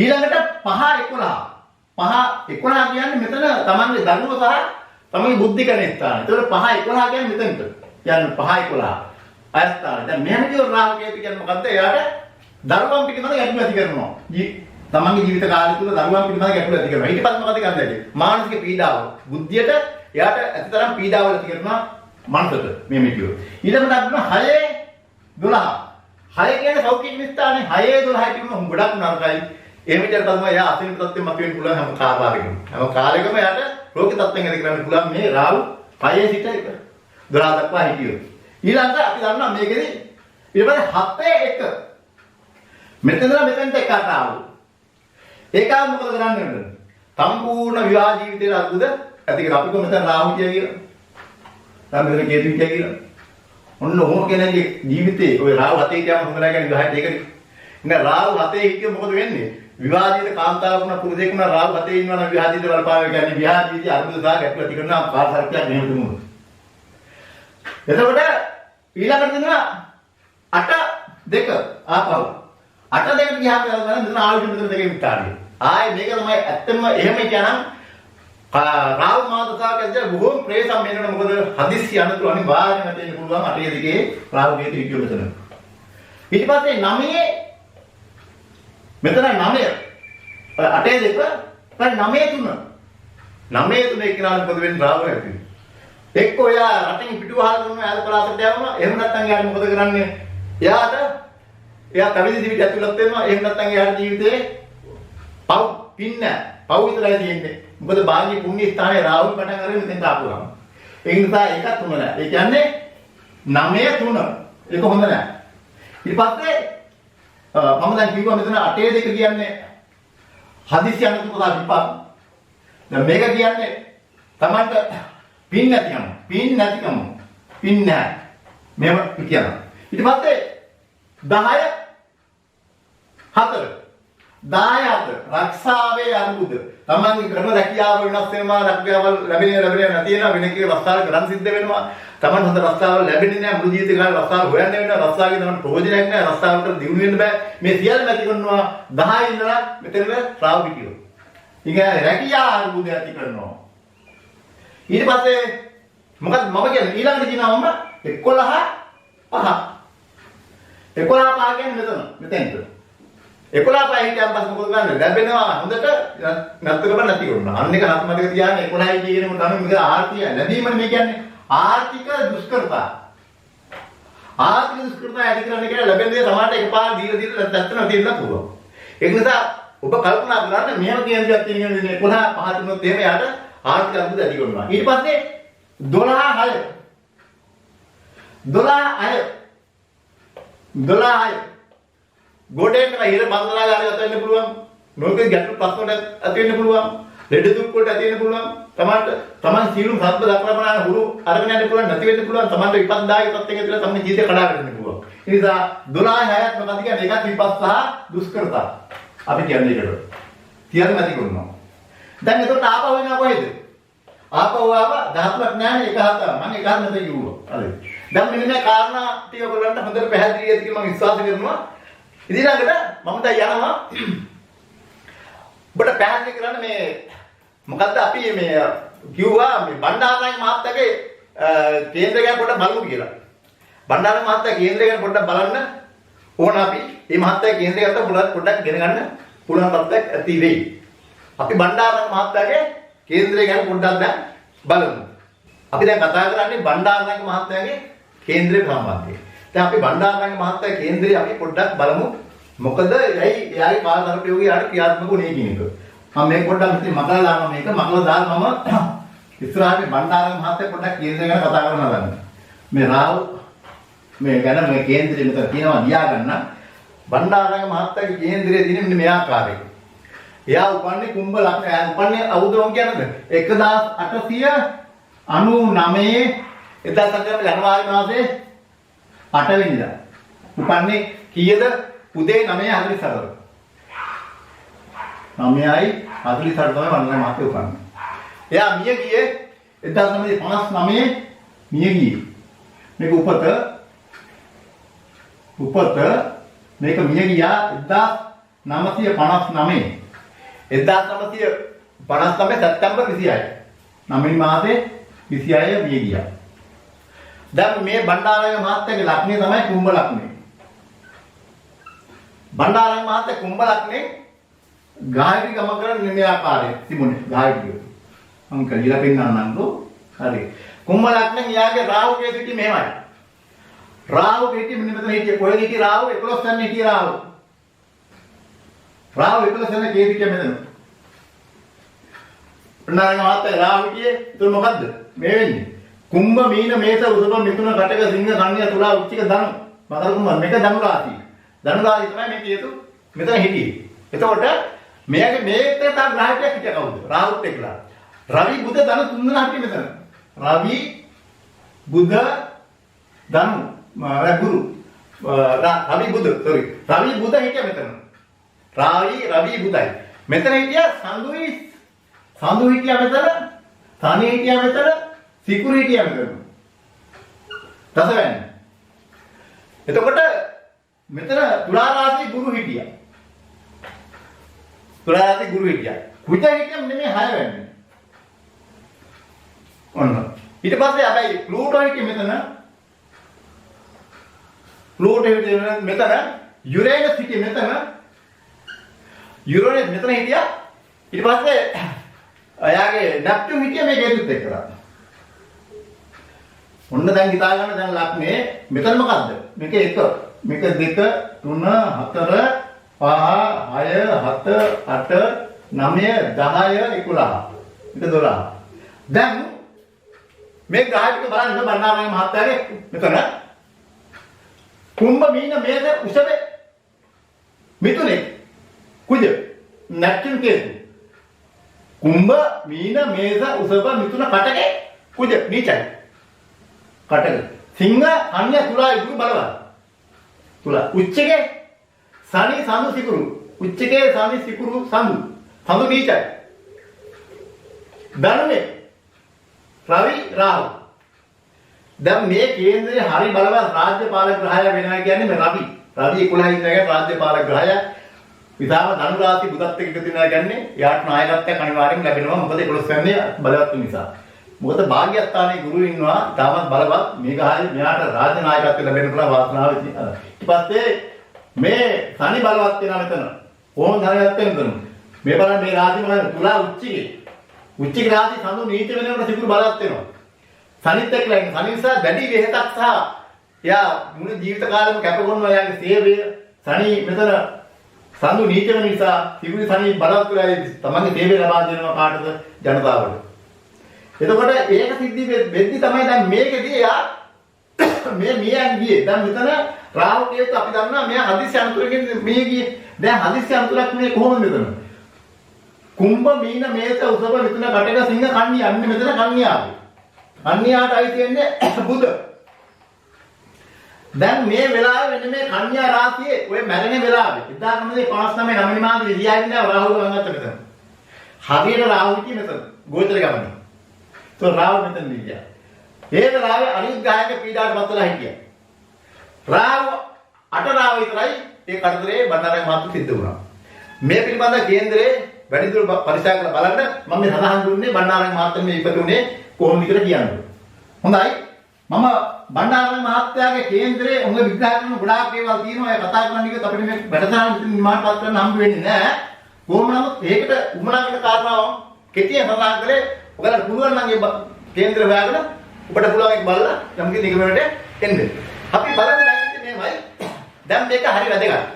ඊළඟට 5 11 කියන්නේ මෙතන තමන්ගේ ධර්ම සහ තමන්ගේ බුද්ධිකරණ ස්ථාන. ඒතකොට 5 11 කියන්නේ මෙතනට. කියන්නේ 5 11 අයස්ථාන. දැන් මෙහෙම කියව රාහුකේත කියන්නේ මොකද්ද? එයාට දරුවන් පිටිමද ගැටලු ඇති කරනවා. තමන්ගේ ජීවිත කාලය තුල දරුවන් පිටිමද ගැටලු ඇති කරනවා. ඊට පස්සේ මොකද කරන්නේ? මානසික පීඩාව. බුද්ධියට එයාට ඇතිතරම් පීඩාවල් ඇති කරනවා මනසට මෙහෙම කියව. ඊළඟට අපි 6 12. 6 කියන්නේ සෞඛ්‍ය ස්ථානේ 6 12 කියනවා ගොඩක් නරකයි. එහෙම විතර තමයි එයා අසීමිත තත්ත්වෙ මතුවෙන්න පුළුවන් හැම කාලයකම. හැම කාලයකම එයාට රෝගී තත්ත්වෙන් ඇති කරන්න පුළුවන් මේ රාහු 5 සිට 12 දක්වා හිටියොත්. ඊළඟට අපි දන්නවා මේකෙදි ඊට පස්සේ 7 1 මෙතනලා මෙතනට එකකට ආවෝ. ඒක මොකද කරන්නේ? සම්පූර්ණ විවාහ ජීවිතයේ අද්භුත ඇති කර අපි කොහොමද මෙතන රාහු කියලා. දැන් මෙතන කේතු කියලා. ඔන්න ඔහොම කෙනෙක්ගේ ජීවිතේ ඔය රාහු 7 කියම හොඳ නැහැ කියන්නේ විවාහයට ඒකනේ. ඉතින් රාහු 7 හිටියොත් මොකද වෙන්නේ? විවාහීත කාන්තාවකුණ පුරුෂයෙකුණ රාහු 7 ඉන්නවා නම් විවාහීත වලපාව කියන්නේ විවාහීදී අර්බුද සහ ගැටලු ඇති කරන පාරසර්පයක් මෙහෙම තුමුණු. එතකොට ඊළඟට දෙනවා 8 2 ආපහු 8 2ට ගියාම මෙතන ආයුධ මෙතන දෙකේ විස්තරය. ආයේ මේක තමයි ඇත්තම එහෙම කියනනම් රාහු මාතසාවකදී බොහොම ප්‍රේසම් වෙනකොට මොකද හදිස්සි අනතුරු අනිවාර්යයෙන්ම තියෙන්න පුළුවන් 8 2 රාහු හේතු හිටියොත් මෙතන. ඊට පස්සේ 9 මෙතන 9 8 2 දැන් 9 3 කියනවා මොකද වෙන්නේ රාහු ඇති. එක්ක ඔයා රටින් පිටුවහල් කරනවා ඈත පළාතට යවනවා. එහෙම නැත්නම් එයාට මොකද කරන්නේ? එයා පැවිදි ජීවිතය ඇතුළත් වෙනවා. එහෙම නැත්නම් එයාට ජීවිතේ පව් විතරයි තියෙන්නේ. මොකද බාහ්‍ය පුණ්‍ය ස්ථානයේ රාහු පටන් අරගෙන මෙතෙන්ට ආපුවා. ඒ නිසා ඒකත් හොඳ නැහැ. ඒ කියන්නේ 9 3 ඒක හොඳ නැහැ. ඊට පස්සේ මම දැන් කිව්වා මෙතන 8 2 කියන්නේ හදිසි අනුතුරු විපාක. දැන් මේක කියන්නේ Tamanට පින් නැතිකම. පින් නැහැ. මේව කියනවා. ඊට පස්සේ 10 4 දායාද රක්ෂාවේ අරුබුද තමන්ගේ කරන රැකියාව වෙනස් වෙනවා රැකියාවල් ලැබෙන්නේ නැති වෙනවා වෙන කෙනෙක් රස්සාවල් කරන් සිද්ධ වෙනවා තමන් හොඳ රස්සාවල් ලැබෙන්නේ නැහැ මුළු ජීවිතේ කාලේ රස්සාවල් හොයන්න වෙනවා රස්සාවගේ තමන් ප්‍රයෝජනයක් නැහැ රස්සාවකට දිනු වෙන්න බෑ මේ සියල්ල නැති කරනවා 10 ඉඳලා මෙතන රාව පිටියෝ ඉතින් රැකියාව අරුබුද ඇති කරනවා ඊට පස්සේ මොකද මම කියන්නේ ඊළඟට කියනවම 11 5 කියන්නේ මෙතනට 11 පහ හිටියන් පස්සේ මොකද කරන්නේ ලැබෙනවා හොඳට නැත්තරම නැති කරනවා අන්න එක නත් මතක තියාගන්න 11 කියනකොට තමයි මේක ආර්ථික ලැබීමනේ මේ කියන්නේ ආර්ථික දුෂ්කරතා ඇති කරන්න කියලා ලැබෙන දේ සමාජයට එකපාර දීලා නැත්නම් තියෙන්න පුළුවන් ඒක නිසා ඔබ කල්පනා කරන්න මෙහෙම කියන දේක් තියෙනවා 11 පහ තුනොත් එහෙම යාට ආර්ථික අර්බුද ඇති කරනවා ඊට පස්සේ 12 ගොඩේට ඉර බන්ධනාගාරයකට වෙන්න පුළුවන් නොකේ ගැටළු ප්‍රශ්න වලට ඇති වෙන්න පුළුවන් ලෙඩ දුක් වලට ඇති වෙන්න පුළුවන් තමන් සීලු සත්‍ය දක්වපනාන හුරු අරගෙන යන්න පුළුවන් නැති වෙන්න පුළුවන් තමන්ට විපත්දායක තත්ත්වයක ඉඳලා තමන්ගේ ජීවිතය කඩාගෙන යන්න පුළුවන් ඒ නිසා 12 6ක් මොකද කියන්නේ එකක් විපත් සහ දුෂ්කරතා අපි කියන්නේ ඒකට තියන්න නැති කරනවා දැන් එතකොට ආපහු වෙනවා කොහෙද ආපහු ආව 17ක් නැහැ එක හත මම එක හත නැත කිව්වා හරි දැන් මෙන්න මේ කාරණා ටික ඔයගොල්ලන්ට හොඳට පැහැදිලි ඇති කියලා මම විශ්වාස කරනවා ඉතින් මම දැන් යනවා ඔබට පැහැදිලි කරන්න මේ මොකද්ද අපි මේ කිව්වා මේ බණ්ඩාරනායක මහත්තයාගේ කේන්ද්‍රය ගැන පොඩ්ඩක් බලමු කියලා. බණ්ඩාරනායක මහත්තයා කේන්ද්‍රය ගැන පොඩ්ඩක් බලන්න ඕන අපි. මේ මහත්තයා කේන්ද්‍රය ගැන පොඩ්ඩක් ගෙන ගන්න පුළුවන් තත්ත්වයක් ඇති වෙයි. අපි බණ්ඩාරනායක මහත්තයාගේ කේන්ද්‍රය ගැන පොඩ්ඩක් දැන් බලමු. අපි දැන් කතා කරන්නේ බණ්ඩාරනායක මහත්තයාගේ කේන්ද්‍රය සම්බන්ධයෙන්. දැන් අපි බණ්ඩාරනායක මහත්තයා කේන්ද්‍රය අපි පොඩ්ඩක් බලමු. මොකද එයාගේ කාර්යතරපයෝගී යාට ක්‍රියාත්මක වුණේ කියන එක. මම මේක පොඩ්ඩක් ඉතින් මකලා දානවා මේක මකලා දාලා මම ඉස්සරහට බණ්ඩාරනායක මහත්තයා පොඩ්ඩක් කේන්ද්‍රය ගැන කතා කරනවා ගන්න. මේ රාව් මේ ගැන මේ කේන්ද්‍රය මෙතන තියෙනවා ලියා ගන්න. බණ්ඩාරනායක මහත්තයාගේ කේන්ද්‍රය තියෙන්නේ මෙන්න මේ ආකාරයෙන්. එයා උපන්නේ කුම්භ ලග්න. එයා උපන්නේ අවුරුදු කියනද 1899 එදාසංගම ජනවාරි මාසේ 8 වෙනිදා. උපන්නේ කීයද? උදේ 9:48. 9:48 තමයි වන්දනා මහත්තයා උපන්නේ. එයා මිය ගියේ 1959 මිය ගියේ. මේක උපත මේක මිය ගියා 1959 සැප්තැම්බර් 26 9 මාසේ 26 මිය ගියා. දැන් මේ බණ්ඩාරනායක මහත්තයාගේ ලග්නය තමයි කුම්භ ලග්නය. බණ්ඩාරනායක මහත්තයා කුම්භ ලග්නේ ගායත්‍රි ගම කරන මේ ආකාරයේ තිබුණේ ගායත්‍රිය. මම කියලා පෙන්නන්නම්කෝ. හරි. කුම්භ ලග්නේ යාගේ රාහු කේතු කිව්වේ මෙහෙමයි. රාහු කේතු මෙන්න මෙතන හිටියේ කොහෙද හිටියේ රාහු 11 වෙනි හිටියේ රාහු. රාහු 11 වෙනි කේතු කිව්වේ මෙතන. බණ්ඩාරනායක මහත්තයා රාහු කියේ ඒක මොකද්ද? මේ වෙන්නේ. කුම්භ මීන මේස වෘෂභ මිථුන කටක සිංහ කන්‍යා තුලා වෘශ්චික ධනු මකර කුම්භ මේක ධනු රාශිය. ධනු රාශිය තමයි මේ කේතු මෙතන හිටියේ. එතකොට මේකේ මේකට තව ග්‍රහයක් හිටිය කවුද? රාහුත් එක්කලා. රවි බුධ ධනු තුන් දෙනා හිටියේ මෙතන. රවි බුධ ධනු ගුරු රවි බුධ හිටිය මෙතන. රවි බුධයි. මෙතන හිටිය සඳු හිටිය මෙතන. තනි හිටිය මෙතන. සිකුරිටි යනවා. දසවැන්න. එතකොට මෙතන තුලා රාශි ගුරු හිටියා. කුජ හිටියම නෙමෙයි 6 වෙන්නේ. ඔන්න. ඊට පස්සේ හැබැයි ප්ලූටෝ හිටියේ මෙතන. මෙතන යුරේනස් හිටියේ මෙතන. මෙතන හිටියා. ඊට පස්සේ එයාගේ නෙප්ටියුන් හිටියේ මේ කේතුත් එක්කලා. ඔන්න දැන් හිතා ගන්න දැන් ලග්නේ මෙතන මොකද්ද? මේක 1 මේක 2 3 4 5 6 7 8 9 10 11 මේක 12. දැන් මේ ග්‍රහයක බලන්න බණ්ඩාරනායක මහත්තයාගේ මෙතන කුම්භ මීන මේස උසබේ මිතුනේ කුජ නැක්කින් කේතු කුම්භ මීන මේස උසබ මිතුන කටකේ කුජ නීචයි කටක සිංහ කන්‍යා තුලා ඉදුරු බලවත් තුලා උච්චගේ සනි සඳු සිකුරු උච්චකේ සනි සිකුරු සඳු. සඳු නීචයි. ධනුනේ රවි රාහු. දැන් මේ කේන්ද්‍රයේ හරි බලවත් රාජ්‍ය පාලක ග්‍රහය වෙනවා කියන්නේ මේ රවි. රවි 11 ඉඳගෙන රාජ්‍ය පාලක ග්‍රහය විසාම ධනු රාශි බුදත් එක්ක එකතු වෙනවා කියන්නේ යාට නායකත්වයක් අනිවාර්යෙන් ලැබෙනවා. මොකද 11 වෙනිය බලවත් නිසා. මොකද භාග්‍යස්ථානයේ ගුරු ඉන්නවා තාමත් බලවත් මේ ගහයි මෙයාට රාජ්‍ය නායකත්වය ලැබෙන්න පුළුවන් වාසනාව තියෙනවා. ඊට පස්සේ මේ සනි බලවත් වෙනවා මෙතන. කොහොම ධනයත් වෙනවද? මේ බලන්න මේ රාශි බලන්න තුලා උච්චිකේ. උච්චික රාශි සඳු නීච වෙනකොට සිකුරු බලවත් වෙනවා. සනිත් එක්ක ලයින් සනි නිසා වැඩි වෙහෙතක් සහ එයා මුළු ජීවිත කාලෙම කැපකොන්නවා යාගේ සේවය. සනි මෙතන සඳු නීච වෙන නිසා සිකුරු සනි බලවත් වෙලා තමන්ගේ සේවය ලබා දෙනවා කාටද? ජනතාවට. එතකොට ඒක සිද්ධි වෙද්දි තමයි දැන් මේකෙදී එයා මේ මියන් ගියේ. දැන් මෙතන රාහු කේතු අපි දන්නවා මෙයා හදිස්සි අනුතරකින් මේ ගියේ. දැන් හදිස්සි අනුතරක් මේ කොහොමද මෙතන? කුම්භ මීන මේස උසව මිථුන කටක සිංහ කන්‍යා යන්නේ මෙතන කන්‍යාවේ. කන්‍යාට අයිති වෙන්නේ බුධ. දැන් මේ වෙලාවේ වෙන්නේ මේ කන්‍යා රාශියේ ඔය මැරෙන වෙලාවේ 1959 9 මාසෙ 26 වෙනිදා රාහුල ගමන්ත මෙතන. හරියට රාහු කිය මෙතන ගෝචර ගමනේ. તો රාහු මෙතන ගියා. ඒ වෙලාවේ අනිත් ගායක පීඩාවට පත්වලා හිටියා. රාහු අට රාහු විතරයි ඒ කතරේ බණ්ඩාරේ මාතු සිද්ධ වුණා. මේ පිළිබඳ කේන්දරේ වැඩිදුර පරිශා කරලා බලන්න මම මේ සඳහන් දුන්නේ බණ්ඩාරේ මාතු මේ ඉපදුනේ කොහොමද කියලා කියන්නේ. හොඳයි. මම බණ්ඩාරේ මහත්තයාගේ කේන්දරේ උංග විග්‍රහ කරන ගොඩාක් දේවල් තියෙනවා. ඒ කතා කරන්න කිව්වොත් අපිට මේ වැඩසටහන නිමානපත් කරන්න හම්බ වෙන්නේ නැහැ. කොහොම නමුත් ඒකට උමනා වෙන කාරණාව කෙටියෙන් සඳහන් කළේ ඔයාලට පුළුවන් නම් ඒ කේන්දර හොයාගෙන ඔබට පුළුවන් ඒක බලලා යම් කිසි නිගමනයකට එන්න. අපි බලන්න දැන් ඉන්නේ මේවයි. දැන් මේක හරි වැදගත්.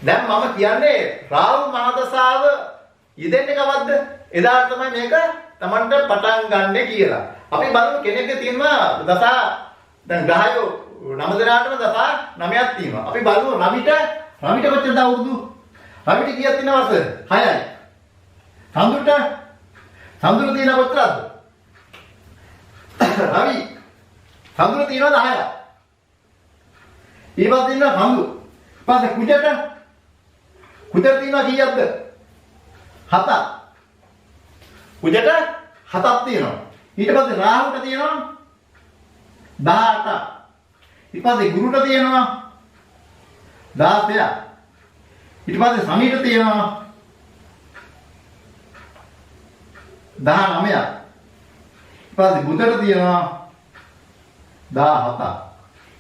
දැන් මම කියන්නේ රාහු මහදසාව යෙදෙන්නේ කවද්ද? එදාට තමයි මේක Tamanට පටන් ගන්න කියලා. අපි බලමු කෙනෙක්ගේ තියෙනවා දසා දැන් ග්‍රහයෝ 9 දෙනාටම දසා 9ක් තියෙනවා. අපි බලමු රවිට කොච්චරද අවුරුදු? රවිට කීයක් තියෙනවද? 6යි. සඳුර තියෙන කොච්චරද? රවි සඳුර තියෙනවද 6ක්. ඊපස් තියෙනවා සඳු. ඊපස්සේ කුජට තියෙනවා කීයක්ද? 7ක්. කුජට 7ක් තියෙනවා. ඊට පස්සේ රාහුට තියෙනවා 18ක්. ඊට පස්සේ ගුරුට තියෙනවා 16ක්. ඊට පස්සේ සනිට තියෙනවා 19ක්. ඊට පස්සේ බුධට තියෙනවා 17ක්.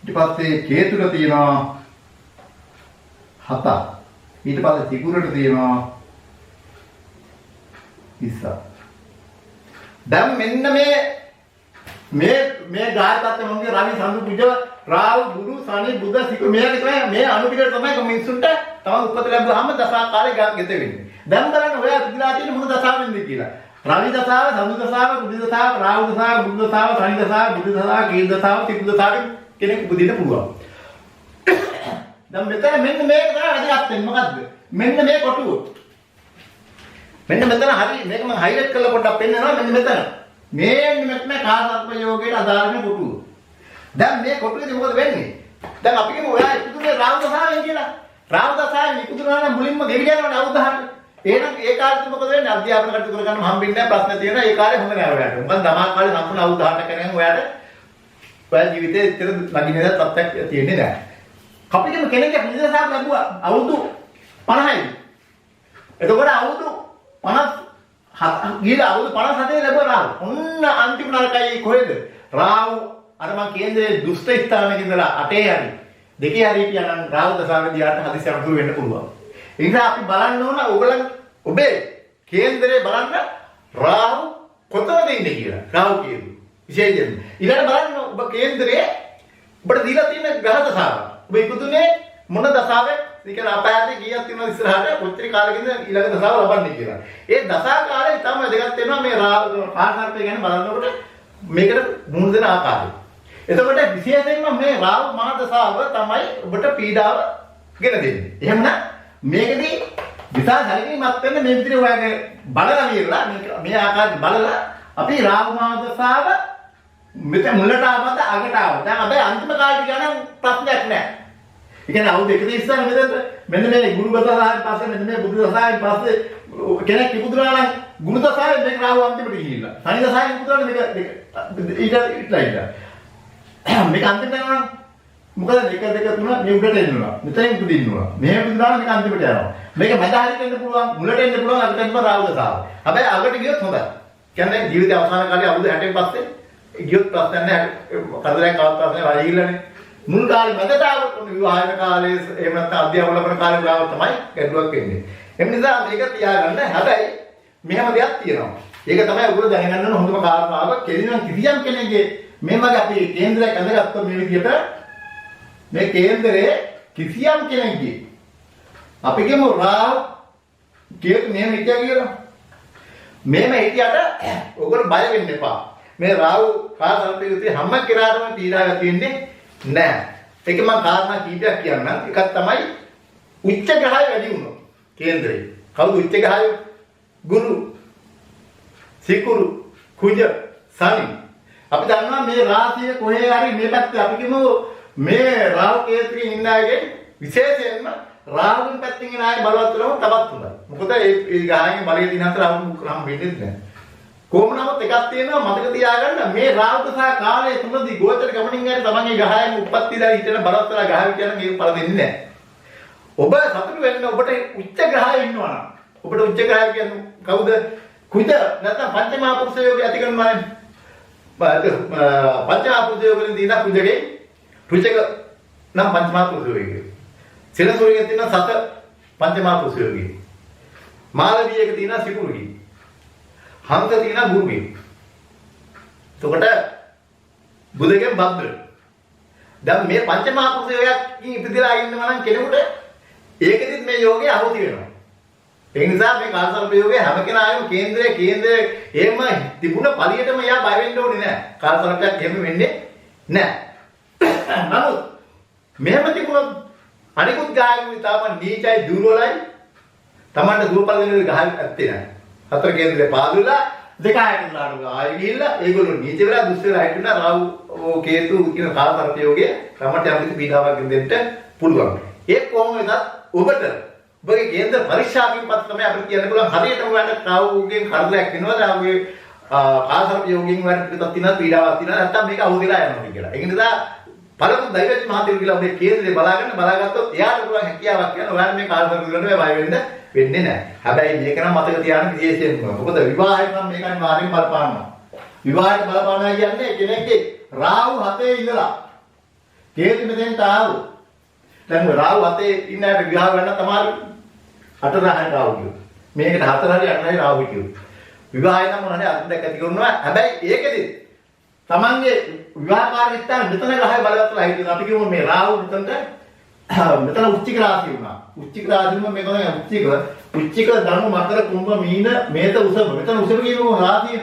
ඊට පස්සේ කේතුට තියෙනවා 7ක්. ඊට පස්සේ සිකුරට තියෙනවා 20ක්. දැන් මෙන්න මේ ගායකත්වය මොන්ගේ රවි සඳු පුජ රාහු ගුරු සනි බුධ සිකුරු මේ අනුපිළිවෙල තමයි මිනිස්සුන්ට තම උපත ලැබුවාම දසා කාලේ ගෙත වෙන්නේ. දැන් බලන්න ඔයා පිළිලා තියෙන මොන දසාවෙන්ද කියලා. රවි දසාව, සඳු දසාව, කුඩි දසාව, රාහු දසාව, බුධ දසාව, සනි දසාව, බුධ දසාව, කේතු දසාව, සිකුරු දසාව කෙනෙක් උපදින්න පුළුවන්. දැන් මෙතන මෙන්න මේක තමයි වැදගත් වෙන්නේ මොකද්ද? මෙන්න මේ කොටුව. මෙන්න මෙතන හරි මේක මම හයිලයිට් කරලා පොඩ්ඩක් පෙන්නනවා මෙන්න මෙතන. මෙන්න කාසත්ම යෝගයට අදාළ වෙන කොටුව. දැන් මේ කොටුවේදී මොකද වෙන්නේ? දැන් අපි කියමු ඔයා ඉක්ුදුනේ රාහු දසාවෙන් කියලා. රාහු දසාවෙන් ඉක්ුදුනා නම් මුලින්ම ගෙවි යනවා අවුදහට. එහෙනම් ඒ කාලෙත් මොකද වෙන්නේ? අධ්‍යාපන කටයුතු කරගන්න හම්බෙන්නේ නැහැ ප්‍රශ්න තියෙනවා. ඒ කාලේ හොඳ නෑ ඔයාලට. මොකද දමා කාලේ සම්පූර්ණ අවුදහට කරගෙන ඔයාට ඔයා ජීවිතේ ඉතර නගින්නේ තත්ත්වයක් තියෙන්නේ නැහැ. අපිටම කෙනෙක්ගේ නිදසාවක් ලැබුවා අවුරුදු 50යි. එතකොට අවුරුදු 50 ගිහලා අවුරුදු 57 ලැබුවා රාහු. ඔන්න අන්තිම නරකයි කොහෙද? රාහු අර මං කේන්දරේ දුෂ්ට ස්ථානයක ඉඳලා 8 හරි 2 හරි කියනනම් රාහු දසාවේදී ආට හදිසි අනුතුරු වෙන්න පුළුවන්. ඒ නිසා අපි බලන්න ඕන ඔබේ කේන්දරේ බලන්න රාහු කොතනද ඉන්නේ කියලා. රාහු කියන්නේ විශේෂයෙන්. ඊළඟ බලන්න ඔබ කේන්දරේ ඔබට දීලා තියෙන ග්‍රහ දසාව. ඔබ ඉක්ුදුනේ මොන දසාවෙන් ඒ කියන්නේ අපායදී කීයක් තියෙනවද ඉස්සරහට කොච්චර කාලෙකින්ද ඊළඟ දසාව ලබන්නේ කියලා. ඒ දසා කාලේ තමයි දෙකක් වෙනවා මේ ආකාරය ගැන බලනකොට මේකට මුහුණ දෙන ආකාරය. එතකොට විශේෂයෙන්ම මේ රාහු මහා දසාව තමයි ඔබට පීඩාව ගෙන දෙන්නේ. එහෙමනම් මේකදී විශාල හැලීමක් වෙන මේ විදිහට ඔයාගේ බලලා විරලා මේ ආකාරයෙන් බලලා අපි රාහු මහා දසාව මෙතන මුලට ආවද අගට ආවද දැන් අපි අන්තිම කාලේ ගණන් ප්‍රශ්නයක් නැහැ. ඒ කියන්නේ අවුරුදු 1 ඉස්සන් මෙතන මෙන්න මේ ගුරු දසාවෙන් පස්සේ මෙන්න මේ බුදු දසාවෙන් පස්සේ කෙනෙක් ඉපදුනා නම් ගුරු දසාවෙන් මේක රාහු අන්තිමට ගිහිල්ලා. සනි දසාවෙන් ඉපදුනා මේක ඊට මේක අන්තිමට යනවා. මොකද 1 2 3 මේ උඩට එන්නවා. මෙතනින් උඩින් ඉන්නවා. මෙහෙම ඉඳලා මේක අන්තිමට යනවා. මේක මැද හරියට එන්න පුළුවන්, මුලට එන්න පුළුවන් අගටම රාහු දසාව. හැබැයි අගට ගියොත් හොඳයි. කියන්නේ ජීවිතය අවසාන කාලේ අවුරුදු 60න් පස්සේ ගියොත් ප්‍රශ්න නැහැ. කතරයක් කවත් ප්‍රශ්නේ වයිගිල්ලනේ. මුල් කාලේ මැදට ආවොත් විවාහන කාලේ එහෙම නැත්නම් අධ්‍යාපන ලබන කාලේ ගාව තමයි ගැටලුවක් වෙන්නේ. ඒ නිසා මේක තියාගන්න. හැබැයි මෙහෙම දෙයක් තියෙනවා. ඒක තමයි ඔයගොල්ලෝ දැනගන්න ඕන හොඳම කාරණාව. කෙලිනම් කිසියම් කෙනෙක්ගේ මේ වගේ අපි කේන්දරයක් අඳගත්තොත් මේ විදිහට මේ කේන්දරේ කිසියම් කෙනෙක්ගේ අපි කියමු රාහු කේතු මෙහෙම හිටියා කියලා. මෙහෙම හිටියට ඔයගොල්ලෝ බය වෙන්න එපා. මේ රාහු කාසල්පියුති හැම කෙනාටම පීඩාවක් තියෙන්නේ නැහැ. ඒක මම කාරණා කීපයක් කියන්නම්. එකක් තමයි උච්ච ග්‍රහය වැඩි වුණොත් කේන්දරේ. කවුද උච්ච ග්‍රහය? ගුරු, සිකුරු, කුජ, සනි. අපි දන්නවා මේ රාශිය කොහේ හරි මේ පැත්තේ අපි කියමු මේ රාහු කේතුකින් ඉන්න අයගේ විශේෂයෙන්ම රාහුන් පැත්තෙන් එන අය බලවත් වෙනව තවත් හොඳයි. මොකද ඒ ගහයෙන් බලය දින අතර හම් වෙන්නේ නැහැ. කොහොම නමුත් එකක් තියෙනවා මතක තියාගන්න මේ රාහු දසා කාලය තුලදී ගෝචර ගමනින් යන තමන්ගේ ගහයන් උප්පත්තිලා හිටන බලවත් වෙලා ගහ කියන මේක පළ දෙන්නේ නැහැ. ඔබ සතුටු වෙන්න ඔබට උච්ච ග්‍රහය ඉන්නවා නම් ඔබට උච්ච ග්‍රහය කියන්නේ කවුද? කුජ නැත්නම් පංචමහා පුරුෂ යෝගය ඇති කරනවා නේ. පංචමහා පුරුෂ යෝගයෙන් දින කුජගේ රුචක නම් පංචමහා පුරුෂ යෝගය. සෙනසුරියෙන් තියෙන සත පංචමහා පුරුෂ යෝගය. මාළවියක තියෙන සිකුරුගේ. හංස තියෙන ගුරුගේ. එතකොට බුදගෙන් බද්ද. දැන් මේ පංචමහා පුරුෂ යෝගයෙන් ඉපදලා ඉන්නවා නම් කෙනෙකුට ඒකෙදිත් මේ යෝගය අහුති වෙනවා. ඒ නිසා මේ කාලසර්ප යෝගය හැම කෙනාම කේන්දරේ එහෙම තිබුණ පළියටම යා බය වෙන්න ඕනේ නැහැ. කාලසර්පයක් එහෙම වෙන්නේ නැහැ. නමුත් මෙහෙම තිබුණොත් අනිකුත් ගායකයන් තාම නීචයි දුර්වලයි. Tamanට දුර්වල වෙන ගහ ඇත්තේ නැහැ. හතර කේන්දරේ පාදුලා දෙකයකට ලාඩු ආයෙ ගිහිල්ලා ඒගොල්ලෝ නීච වෙලා දුස් වෙලා හිටිනා රාහු කේතු කියන කාලසර්ප යෝගය තමන්ට යම්කිසි පීඩාවක් දෙන්න පුළුවන්. ඒක කොහොම වෙනත් ඔබට ඔබගේ කේන්ද්‍ර පරීක්ෂාවකින් පස්සේ තමයි අපිට කියන්න පුළුවන් හරියටම ඔයාලට රාහුගෙන් කරදරයක් වෙනවා රාහුගේ කාලසර්ප යෝගයෙන් ඔයාලට පිටත් තියෙන පීඩාවක් තියෙනවා නැත්නම් මේක අවුදලා යනවා කියලා. ඒ නිසා පළමු දෛවජ මහතෙරු කියලා ඔබේ කේන්ද්‍රේ බලාගත්තොත් එයාට පුළුවන් හැකියාවක් කියන ඔයාලා මේ කාලසර්ප යෝගයට බය වෙන්නේ නැහැ. හැබැයි මේක නම් මතක තියාගන්න විශේෂයෙන්ම. මොකද විවාහයෙන් නම් මේක අනිවාර්යෙන් බලපානවා. විවාහයට බලපානවා කියන්නේ කෙනෙක්ගේ රාහු හතේ ඉඳලා කේතු මෙතෙන්ට ආවොත් දැන් රාහු හතේ ඉන්න අයට විවාහ වෙන්න තමයි 8 රාහයි රාහු කියු. මේකට 4 හරි 8 හරි රාහු කියු. විවාහය නම් මොනවානේ අත්දැක ඇති කරනවා. හැබැයි ඒකෙදි තමන්ගේ විවාහකාරී ස්ථාන මෙතන ගහයි බලවත්ලා හිටියොත් අපි කියමු මේ රාහු මෙතන උච්චික රාශිය වුණා. උච්චික රාශියම මේ තමයි උච්චික ධනු මකර කුම්භ මීන මේත උසබ. මෙතන උසබ කියමු රාශිය.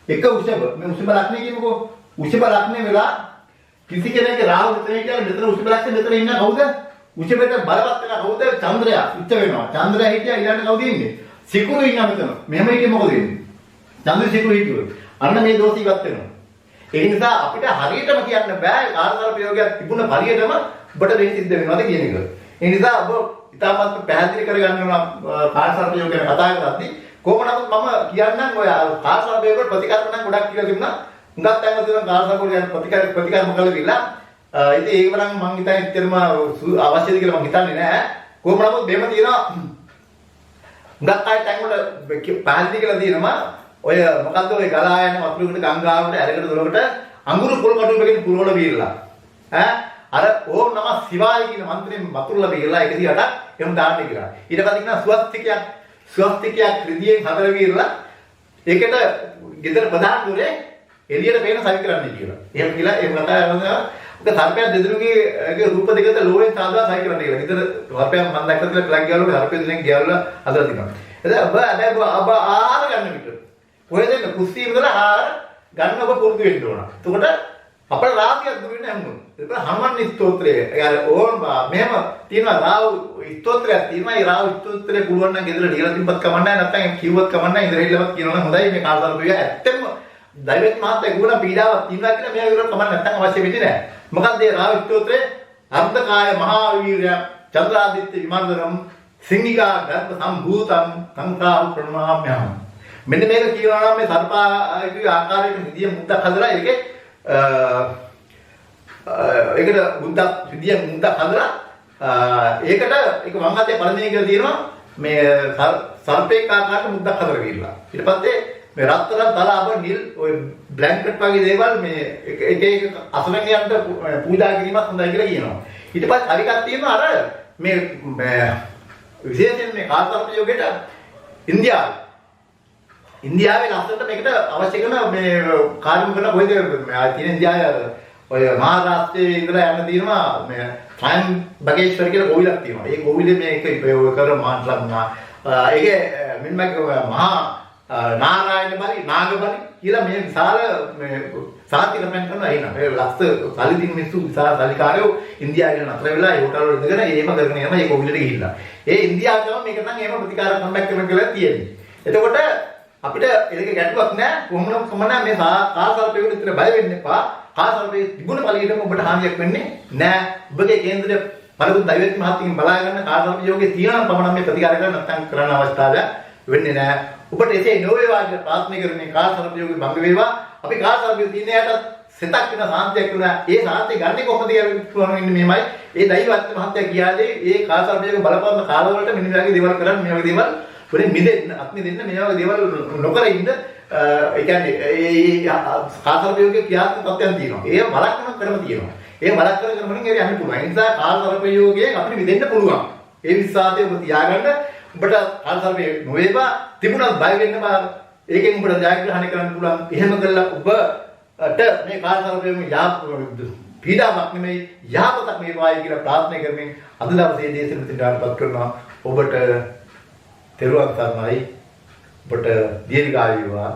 එක උසබ. මේ උසබ ලක්ෂණය කියමුකෝ. උසබ ලක්ෂණය වෙලා කිසි කෙනෙක්ගේ රාහු මෙතන හිටියලා මෙතන උසබ ලක්ෂණය මෙතන ඉන්න කවුද? උසබට බලවත් වෙන කවුද? චන්ද්‍රයා උච්ච වෙනවා. චන්ද්‍රයා හිටියා ඊළඟට කවුද ඉන්නේ? සිකුරු ඉන්නවා මෙතන. මෙහෙම හිටියේ මොකද වෙන්නේ? චන්ද්‍ර සිකුරු හිටියොත් අන්න මේ දෝෂය ඉවත් වෙනවා. ඒ නිසා අපිට හරියටම කියන්න බෑ කාලසර්ප යෝගයක් තිබුණ පරියටම ඔබට දෙන්න සිද්ධ වෙනවද කියන එක. ඒ නිසා ඔබ ඉතාමත් පැහැදිලි කරගන්න ඕන කාලසර්ප යෝග ගැන කතා කරද්දී කොහොම නමුත් මම කියන්නම් ඔය කාලසර්ප යෝගවල ප්‍රතිකර්ම නම් ගොඩක් කියලා තිබුණා. හුඟක් තැන්වල තියෙන කාලසර්ප යෝග ගැන ප්‍රතිකර්ම කළා කියලා. ඉතින් ඒක නම් මම හිතන්නේ ඇත්තටම අවශ්‍යද කියලා මම හිතන්නේ නෑ. කොහොම නමුත් මෙහෙම තියෙනවා. හුඟක් අය තැන්වල පැහැදිලි කියලා තියෙනවා. ඔය මොකද්ද ඔය ගලා යන වතුරකට ගංගාවට ඇලකට දොරකට අඟුරු පොල් කටුවකින් පුරවල බීරලා අර ඕම් නම සිවාය කියන මන්ත්‍රයෙන් වතුරලා බීරලා 108ක් එහෙම දාන්න කියලා. ඊට පස්සේ කියනවා ස්වස්තිකයක් ක්‍රිදියෙන් හතර බීරලා ඒකට ගෙදර ප්‍රධාන දොරේ එළියට පේන සවි කරන්න කියලා. එහෙම කියලා ඒ කතා කරනවා. ඔක සර්පයා දෙදෙනුගේ රූප දෙකද ලෝයෙන් සාදා සවි කරන්න කියලා. ගෙදර සර්පයා මම දැක්කද කියලා ප්ලග් ගාවලු සර්පය දෙනෙක් ගියවලා හදලා තිනවා. එතන ඔබ ආහාර ගන්න විතර ඔය දෙන්න කුස්සිය ඉඳලා ආහාර ගන්න ඔබ පුරුදු වෙන්න ඕන. එතකොට අපේ රාශියක් දුර වෙන්නේ හැමෝම. ඒක හමන් ස්තෝත්‍රය. ඒ ඕන මෙහෙම තියෙනවා රාහු ස්තෝත්‍රයක් තියෙනවා. ඒ රාහු ස්තෝත්‍රය පුළුවන් නම් ගෙදර ලියලා තිබ්බත් කමන්නේ නැත්නම් කිව්වත් කමන්නේ ඉඳලා කියනවා නම් හොඳයි මේ කාලසර්පය ඇත්තම දෛවත් මහත්ය ගුණ පීඩාවක් තියෙනවා කියලා මෙයා විතර කමන්නේ නැත්නම් අවශ්‍ය වෙන්නේ නැහැ. මොකද ඒ රාහු ස්තෝත්‍රය අර්ධකාය මහාවීරය චන්ද්‍රාදිත්‍ය විමන්දරම් සිංහිකා ගර්භ සම්භූතම් සංකාහු ප්‍රණාම්‍යහම්. මෙන්න මේක කියනවා නම් මේ සර්පාගේ ආකාරයට විදිය මුද්දක් හදලා ඒකේ ඒකට මුද්දක් විදිය මුද්දක් හදලා ඒකට ඒක වම් අතේ පළවෙනි කියලා තියෙනවා මේ සර්පේක ආකාරයට මුද්දක් හදලා ගිහිල්ලා. ඊට පස්සේ මේ රත්තරන් තල අබ නිල් ඔය බ්ලැන්කට් වගේ දේවල් මේ එක එක අසලංගයන්ට පූජා කිරීමක් හොඳයි කියලා කියනවා. ඊට පස්සේ හරි එකක් තියෙනවා අර මේ විශේෂයෙන් මේ කාර්යතරප යෝගයට ඉන්දියාවේ ලස්සනට මේකට අවශ්‍ය කරන මේ කාර්යම කරන කොහෙද මේ තියෙන ඉන්දියාවේ ඔය මහාරාෂ්ට්‍රයේ ඉඳලා යන්න තියෙනවා මේ ට්‍රයිම් බගේශ්වර කියලා කෝවිලක් තියෙනවා. ඒ කෝවිලේ මේක කර මාන්ත්‍රා ඒකේ මෙන්න මහා නාරායන බලි නාග බලි කියලා මේ විශාල මේ සාතිකරණය කරනවා එහෙනම් මේ ලස්ස සල්ලි මිනිස්සු විශාල සල්ලිකාරයෝ ඉන්දියාවේ නතර වෙලා ඒ හොටල් වල ඉඳගෙන එහෙම කරගෙන යනවා ඒ කෝවිලට ගිහිල්ලා. ඒ ඉන්දියාවම මේක නම් එහෙම ප්‍රතිකාර කම්බැක් කරන කියලා තියෙන්නේ. එතකොට අපිට ඒක ගැටුවක් නෑ කොහොමද මේ කාසල්පේකට විතර බය වෙන්න එපා. කාසල්පේ තිබුණ පළියටම ඔබට හානියක් වෙන්නේ නෑ. ඔබගේ කේන්දරයේ පළතුරු දෛවත්ව මහත්මිය බලා ගන්න කාසල්ප යෝගයේ තියෙනවා පමණ මේ ප්‍රතිකාර කරන්න නැත්නම් කරන්න අවස්ථාවක් වෙන්නේ නෑ. ඔබට එසේ නොවේවා කියලා ප්‍රාර්ථනා කරන්නේ කාසල්ප යෝගේ භංග වේවා. අපි කාසල්පේ තියෙනයට සිතක් වෙන සාන්තියක් වෙනවා. ඒ සාන්තිය ගන්නෙ කොහොමද කියලා වෙන්නේ මෙහෙමයි. ඒ දෛවත්ව මහත්ය කියාදී ඒ කාසල්ප යෝගේ බලපෑම කාලවලට මෙන්න මේ වගේ දේවල් කරන්න මේ වගේ දේවල් වලින් මිදෙන්න අත්මි දෙන්න මේ වගේ දේවල් නොකර ඉන්න ඒ කියන්නේ ඒ කාසල්ප යෝගේ ක්‍රියාත්මක තත්ත්වයන් තියෙනවා. ඒ බලක්කම කරම තියෙනවා. ඒ බලක්කම කරමින් ඒ යන්න පුළුවන්. ඒ නිසා කාසල්ප යෝගයේ අපිට මිදෙන්න පුළුවන්. ඒ විශ්වාසය ඔබ තියාගන්න. ඔබට කාසල්පේ නොවේවා තිබුණත් බය වෙන්න බෑ. ඒකෙන් ඔබට ජයග්‍රහණය කරන්න පුළුවන්. එහෙම කළා ඔබට මේ කාසල්පේම පීඩාවක් නෙමෙයි යහපතක් වේවායි කියලා ප්‍රාර්ථනා කරමින් අද දවසේ දේශන පිටාටපත් කරනවා. ඔබට තෙරුවන් සරණයි. ඔබට දීර්ඝායු වේවා.